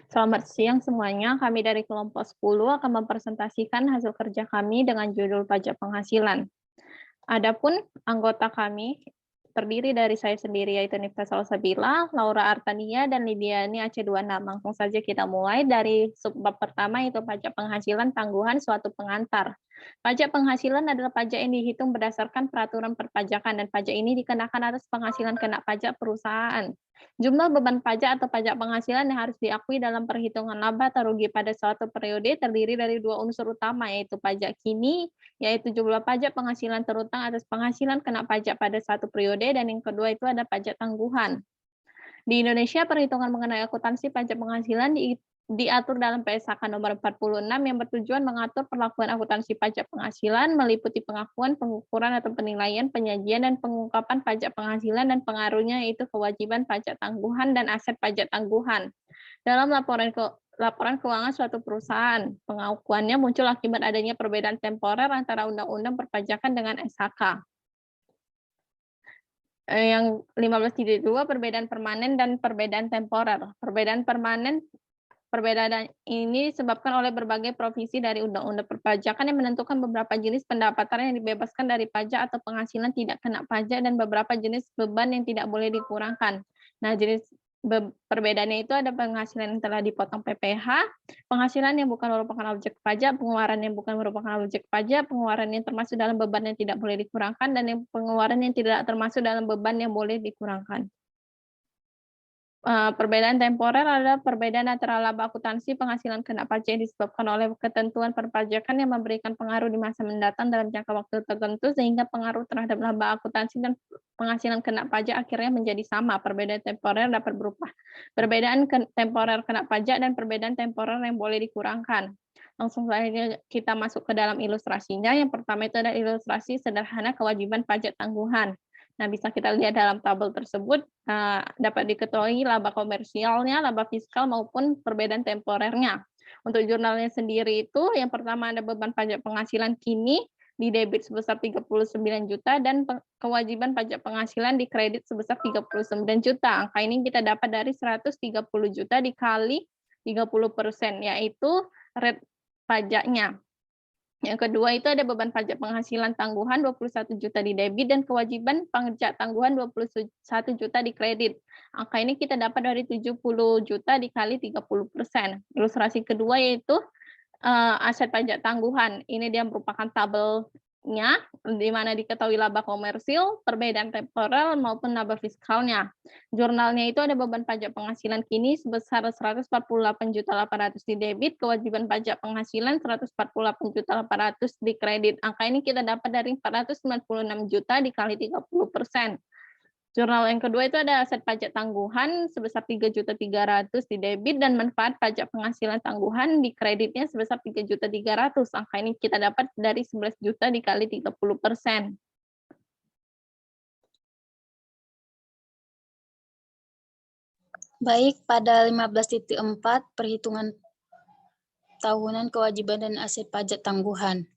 Selamat siang semuanya. Kami dari kelompok 10 akan mempresentasikan hasil kerja kami dengan judul pajak penghasilan. Adapun anggota kami terdiri dari saya sendiri yaitu Nifta Salsabila, Laura Artania, dan Lidiani Aceh26. Langsung saja kita mulai dari subbab pertama yaitu pajak penghasilan tangguhan suatu pengantar. Pajak penghasilan adalah pajak yang dihitung berdasarkan peraturan perpajakan dan pajak ini dikenakan atas penghasilan kena pajak perusahaan. Jumlah beban pajak atau pajak penghasilan yang harus diakui dalam perhitungan laba atau rugi pada suatu periode terdiri dari dua unsur utama yaitu pajak kini yaitu jumlah pajak penghasilan terutang atas penghasilan kena pajak pada satu periode, dan yang kedua itu ada pajak tangguhan. Di Indonesia, perhitungan mengenai akuntansi pajak penghasilan diatur dalam PSHK nomor 46 yang bertujuan mengatur perlakuan akuntansi pajak penghasilan meliputi pengakuan, pengukuran atau penilaian, penyajian dan pengungkapan pajak penghasilan dan pengaruhnya yaitu kewajiban pajak tangguhan dan aset pajak tangguhan. Dalam laporan keuangan suatu perusahaan, pengakuannya muncul akibat adanya perbedaan temporer antara undang-undang perpajakan dengan SHK. Yang 15.2 perbedaan permanen dan perbedaan temporer. Perbedaan ini disebabkan oleh berbagai provisi dari undang-undang perpajakan yang menentukan beberapa jenis pendapatan yang dibebaskan dari pajak atau penghasilan tidak kena pajak dan beberapa jenis beban yang tidak boleh dikurangkan. Nah, jenis perbedaannya itu ada penghasilan yang telah dipotong PPh, penghasilan yang bukan merupakan objek pajak, pengeluaran yang bukan merupakan objek pajak, pengeluaran yang termasuk dalam beban yang tidak boleh dikurangkan, dan yang pengeluaran yang tidak termasuk dalam beban yang boleh dikurangkan. Perbedaan temporer adalah perbedaan antara laba akuntansi penghasilan kena pajak yang disebabkan oleh ketentuan perpajakan yang memberikan pengaruh di masa mendatang dalam jangka waktu tertentu sehingga pengaruh terhadap laba akuntansi dan penghasilan kena pajak akhirnya menjadi sama. Perbedaan temporer dapat berupa perbedaan temporer kena pajak dan perbedaan temporer yang boleh dikurangkan. Langsung saja kita masuk ke dalam ilustrasinya. Yang pertama itu adalah ilustrasi sederhana kewajiban pajak tangguhan. Nah, bisa kita lihat dalam tabel tersebut, dapat diketahui laba komersialnya, laba fiskal, maupun perbedaan temporernya. Untuk jurnalnya sendiri itu, yang pertama ada beban pajak penghasilan kini, di debit sebesar 39 juta, dan kewajiban pajak penghasilan di kredit sebesar 39 juta. Angka ini kita dapat dari 130 juta dikali 30%, yaitu rate pajaknya. Yang kedua itu ada beban pajak penghasilan tangguhan 21 juta di debit dan kewajiban pajak tangguhan 21 juta di kredit. Angka ini kita dapat dari 70 juta dikali 30%. Ilustrasi kedua yaitu aset pajak tangguhan. Ini dia merupakan tabelnya di mana diketahui laba komersil, perbedaan temporer maupun laba fiskalnya. Jurnalnya itu ada beban pajak penghasilan kini sebesar 148.800 di debit, kewajiban pajak penghasilan 148.800 di kredit. Angka ini kita dapat dari 496 juta dikali 30%. Jurnal yang kedua itu ada aset pajak tangguhan sebesar 3.300.000 di debit dan manfaat pajak penghasilan tangguhan di kreditnya sebesar 3.300.000. Angka ini kita dapat dari 11 juta dikali 30%. Baik, pada 15.4 perhitungan tahunan kewajiban dan aset pajak tangguhan.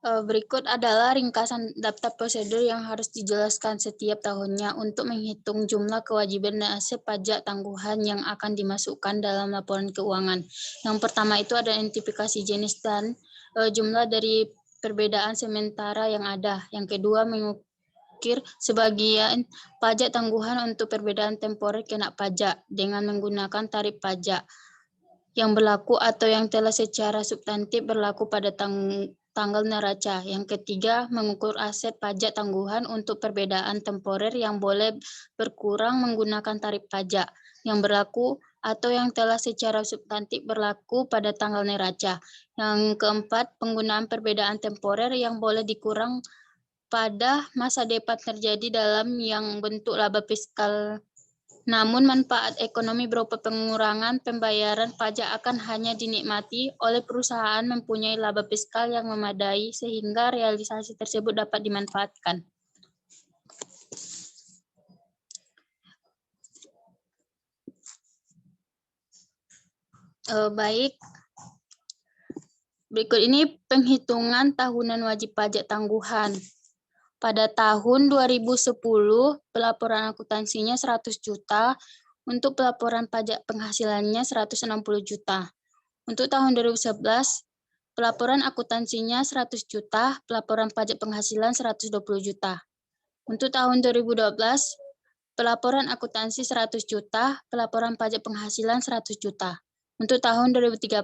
Berikut adalah ringkasan daftar prosedur yang harus dijelaskan setiap tahunnya untuk menghitung jumlah kewajiban dan aset pajak tangguhan yang akan dimasukkan dalam laporan keuangan. Yang pertama itu ada identifikasi jenis dan jumlah dari perbedaan sementara yang ada. Yang kedua, mengukir sebagian pajak tangguhan untuk perbedaan temporer kena pajak dengan menggunakan tarif pajak yang berlaku atau yang telah secara substantif berlaku pada tanggal neraca. Yang ketiga, mengukur aset pajak tangguhan untuk perbedaan temporer yang boleh berkurang menggunakan tarif pajak yang berlaku atau yang telah secara substantif berlaku pada tanggal neraca. Yang keempat, penggunaan perbedaan temporer yang boleh dikurang pada masa depan terjadi dalam yang bentuk laba fiskal. Namun manfaat ekonomi berupa pengurangan pembayaran pajak akan hanya dinikmati oleh perusahaan mempunyai laba fiskal yang memadai sehingga realisasi tersebut dapat dimanfaatkan. Baik, berikut ini penghitungan tahunan wajib pajak tangguhan. Pada tahun 2010, pelaporan akuntansinya 100 juta, Untuk pelaporan pajak penghasilannya 160 juta. Untuk tahun 2011, pelaporan akuntansinya 100 juta, pelaporan pajak penghasilan 120 juta. Untuk tahun 2012, pelaporan akuntansi 100 juta, pelaporan pajak penghasilan 100 juta. Untuk tahun 2013,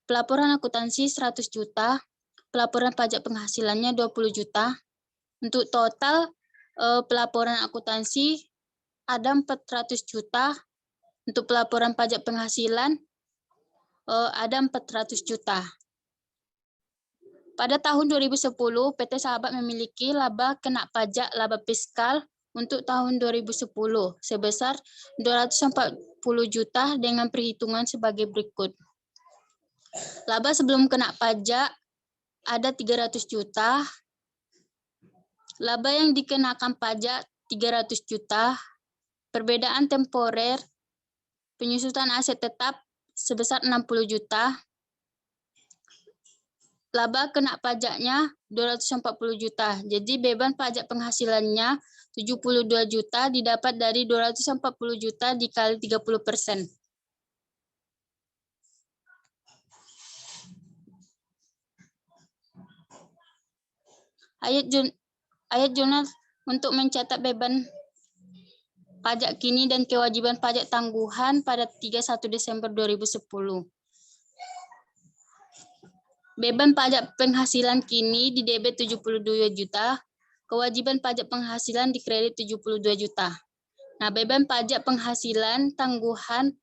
pelaporan akuntansi 100 juta, pelaporan pajak penghasilannya 20 juta. Untuk total pelaporan akuntansi ada 400 juta. Untuk pelaporan pajak penghasilan ada 400 juta. Pada tahun 2010, PT Sahabat memiliki laba kena pajak laba fiskal untuk tahun 2010 sebesar 240 juta dengan perhitungan sebagai berikut. Laba sebelum kena pajak ada 300 juta. Laba yang dikenakan pajak 300 juta. Perbedaan temporer penyusutan aset tetap sebesar 60 juta. Laba kena pajaknya 240 juta. Jadi beban pajak penghasilannya 72 juta didapat dari 240 juta dikali 30%. Ayat jurnal untuk mencatat beban pajak kini dan kewajiban pajak tangguhan pada 31 Desember 2010. Beban pajak penghasilan kini didebit 72 juta, kewajiban pajak penghasilan dikredit 72 juta. Nah, beban pajak penghasilan tangguhan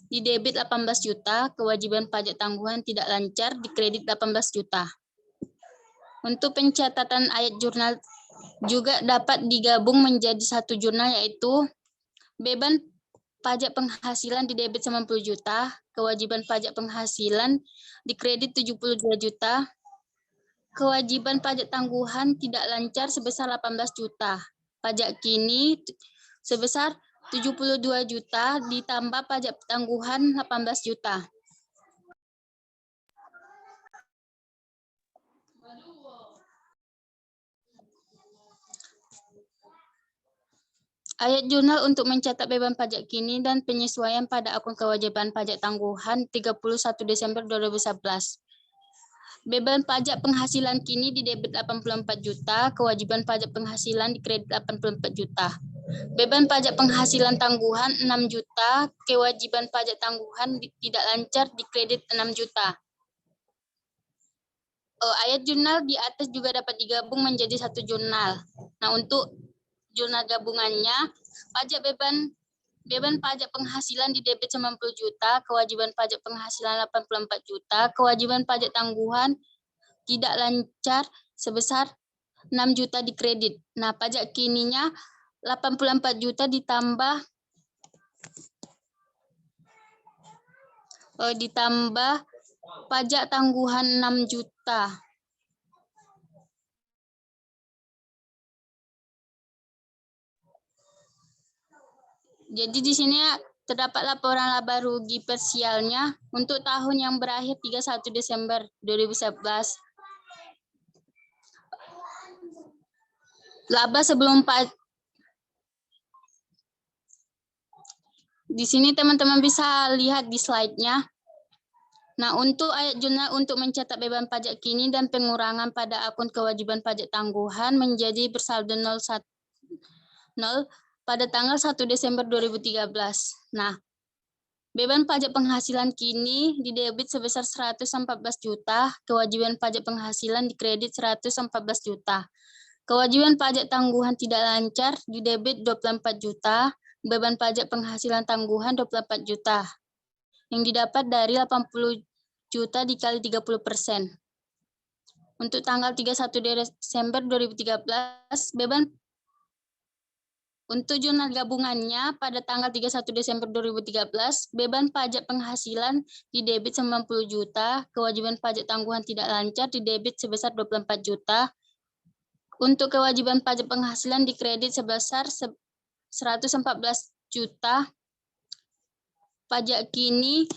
didebit 18 juta, kewajiban pajak tangguhan tidak lancar dikredit 18 juta. Untuk pencatatan ayat jurnal juga dapat digabung menjadi satu jurnal, yaitu beban pajak penghasilan didebit 90 juta, kewajiban pajak penghasilan dikredit 72 juta, kewajiban pajak tangguhan tidak lancar sebesar 18 juta. Pajak kini sebesar 72 juta ditambah pajak tangguhan 18 juta. Ayat jurnal untuk mencatat beban pajak kini dan penyesuaian pada akun kewajiban pajak tangguhan 31 Desember 2011. Beban pajak penghasilan kini didebit 84 juta, kewajiban pajak penghasilan dikredit 84 juta. Beban pajak penghasilan tangguhan 6 juta, kewajiban pajak tangguhan tidak lancar dikredit 6 juta. Ayat jurnal di atas juga dapat digabung menjadi satu jurnal. Nah, untuk jurnal gabungannya, pajak beban pajak penghasilan didebit 90 juta, kewajiban pajak penghasilan 84 juta, kewajiban pajak tangguhan tidak lancar sebesar 6 juta dikredit. Nah, pajak kininya 84 juta ditambah pajak tangguhan 6 juta. Jadi di sini terdapat laporan laba rugi parsialnya untuk tahun yang berakhir 31 Desember 2011. Laba sebelum pajak. Di sini teman-teman bisa lihat di slide-nya. Nah, untuk ayat jurnal untuk mencatat beban pajak kini dan pengurangan pada akun kewajiban pajak tangguhan menjadi bersaldo 0 pada tanggal 1 Desember 2013. Nah, beban pajak penghasilan kini didebit sebesar 114 juta, kewajiban pajak penghasilan dikredit 114 juta. Kewajiban pajak tangguhan tidak lancar didebit 24 juta, beban pajak penghasilan tangguhan 24 juta. Yang didapat dari 80 juta dikali 30%. Untuk tanggal 31 Desember 2013, beban untuk jurnal gabungannya pada tanggal 31 Desember 2013, beban pajak penghasilan didebit 90 juta, kewajiban pajak tangguhan tidak lancar didebit sebesar 24 juta. Untuk kewajiban pajak penghasilan dikredit sebesar 114 juta. Pajak kini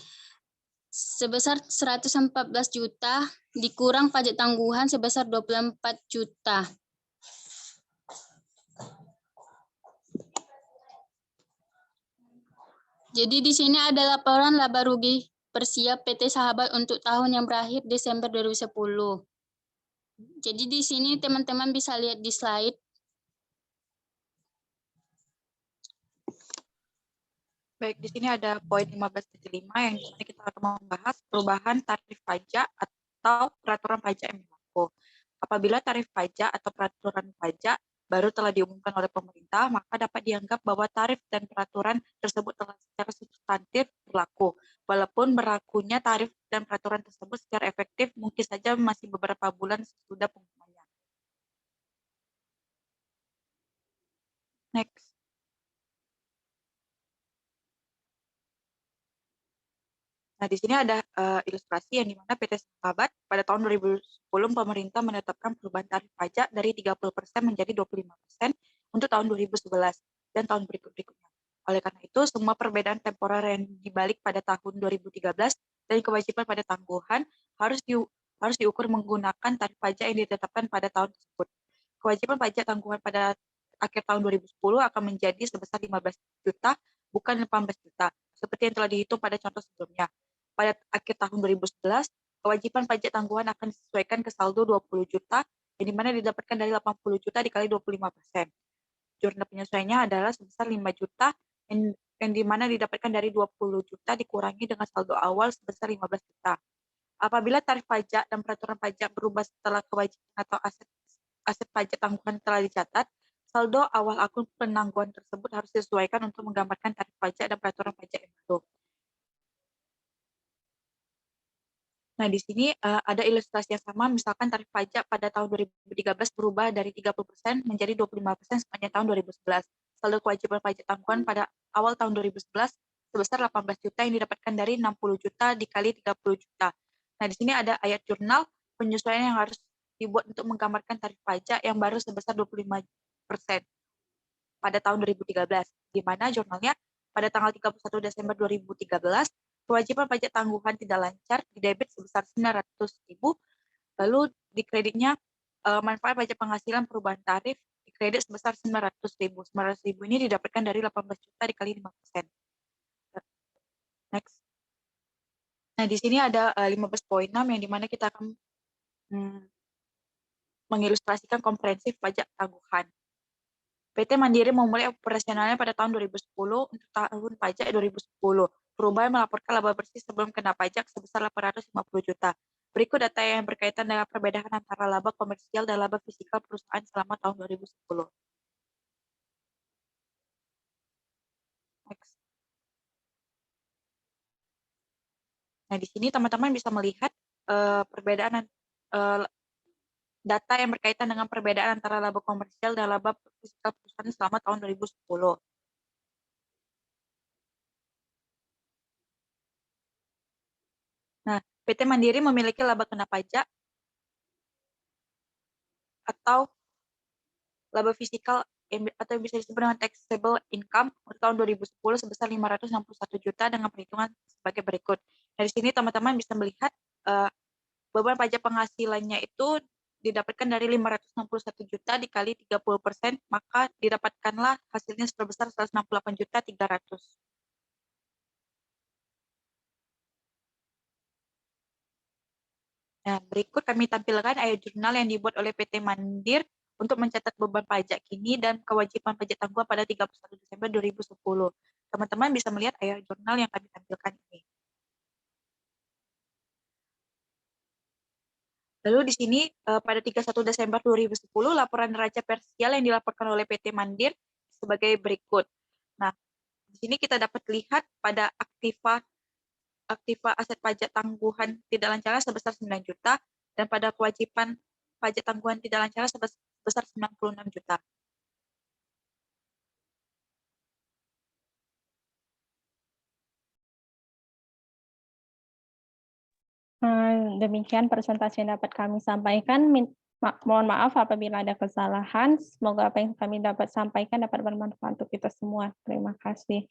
sebesar 114 juta dikurang pajak tangguhan sebesar 24 juta. Jadi di sini ada laporan laba rugi persiap PT Sahabat untuk tahun yang berakhir Desember 2010. Jadi di sini teman-teman bisa lihat di slide. Baik, di sini ada poin 15.5 yang dimana kita akan membahas perubahan tarif pajak atau peraturan pajak yang berlaku. Apabila tarif pajak atau peraturan pajak baru telah diumumkan oleh pemerintah, maka dapat dianggap bahwa tarif dan peraturan tersebut telah secara substantif berlaku. Walaupun berlakunya tarif dan peraturan tersebut secara efektif mungkin saja masih beberapa bulan sesudah pengumumannya. Next. Nah, di sini ada ilustrasi yang dimana PT Sahabat pada tahun 2010 pemerintah menetapkan perubahan tarif pajak dari 30% menjadi 25% untuk tahun 2011 dan tahun berikutnya. Oleh karena itu, semua perbedaan temporer yang dibalik pada tahun 2013 dan kewajiban pada tangguhan harus diukur menggunakan tarif pajak yang ditetapkan pada tahun tersebut. Kewajiban pajak tangguhan pada akhir tahun 2010 akan menjadi sebesar 15 juta, bukan 18 juta, seperti yang telah dihitung pada contoh sebelumnya. Pada akhir tahun 2011, kewajiban pajak tangguhan akan disesuaikan ke saldo 20 juta, yang dimana didapatkan dari 80 juta dikali 25%. Jurnal penyesuaiannya adalah sebesar 5 juta, yang dimana didapatkan dari 20 juta dikurangi dengan saldo awal sebesar 15 juta. Apabila tarif pajak dan peraturan pajak berubah setelah kewajiban atau aset pajak tangguhan telah dicatat, saldo awal akun penangguhan tersebut harus disesuaikan untuk menggambarkan tarif pajak dan peraturan pajak yang baru. Nah, di sini ada ilustrasi yang sama, misalkan tarif pajak pada tahun 2013 berubah dari 30% menjadi 25% sepanjang tahun 2011. Saldo kewajiban pajak tangguhan pada awal tahun 2011 sebesar 18 juta yang didapatkan dari 60 juta dikali 30 juta. Nah, di sini ada ayat jurnal penyesuaian yang harus dibuat untuk menggambarkan tarif pajak yang baru sebesar 25% pada tahun 2013, di mana jurnalnya pada tanggal 31 Desember 2013, kewajiban pajak tangguhan tidak lancar didebit sebesar 900.000, lalu di kreditnya manfaat pajak penghasilan perubahan tarif dikredit sebesar 900.000. 900.000 ini didapatkan dari 18 juta dikali 5%. Next. Nah, di sini ada 15.6 yang dimana kita akan mengilustrasikan komprehensif pajak tangguhan. PT Mandiri memulai operasionalnya pada tahun 2010 untuk tahun pajak 2010. Perubahan melaporkan laba bersih sebelum kena pajak sebesar 850 juta. Berikut data yang berkaitan dengan perbedaan antara laba komersial dan laba fisikal perusahaan selama tahun 2010. Next. Nah, di sini teman-teman bisa melihat perbedaan data yang berkaitan dengan perbedaan antara laba komersial dan laba fisikal perusahaan selama tahun 2010. Nah, PT Mandiri memiliki laba kena pajak atau laba fisikal atau yang bisa disebut dengan taxable income untuk tahun 2010 sebesar 561 juta dengan perhitungan sebagai berikut. Dari sini teman-teman bisa melihat beban pajak penghasilannya itu didapatkan dari 561 juta dikali 30%, maka didapatkanlah hasilnya sebesar 168 juta 300. Nah, berikut kami tampilkan ayat jurnal yang dibuat oleh PT Mandir untuk mencatat beban pajak kini dan kewajiban pajak tangguhan pada 31 Desember 2010. Teman-teman bisa melihat ayat jurnal yang kami tampilkan ini. Lalu di sini pada 31 Desember 2010 laporan neraca parsial yang dilaporkan oleh PT Mandir sebagai berikut. Nah, di sini kita dapat lihat pada aktiva aset pajak tangguhan tidak lancar sebesar 9 juta dan pada kewajiban pajak tangguhan tidak lancar sebesar 96 juta. Demikian presentasi yang dapat kami sampaikan. Mohon maaf apabila ada kesalahan. Semoga apa yang kami dapat sampaikan dapat bermanfaat untuk kita semua. Terima kasih.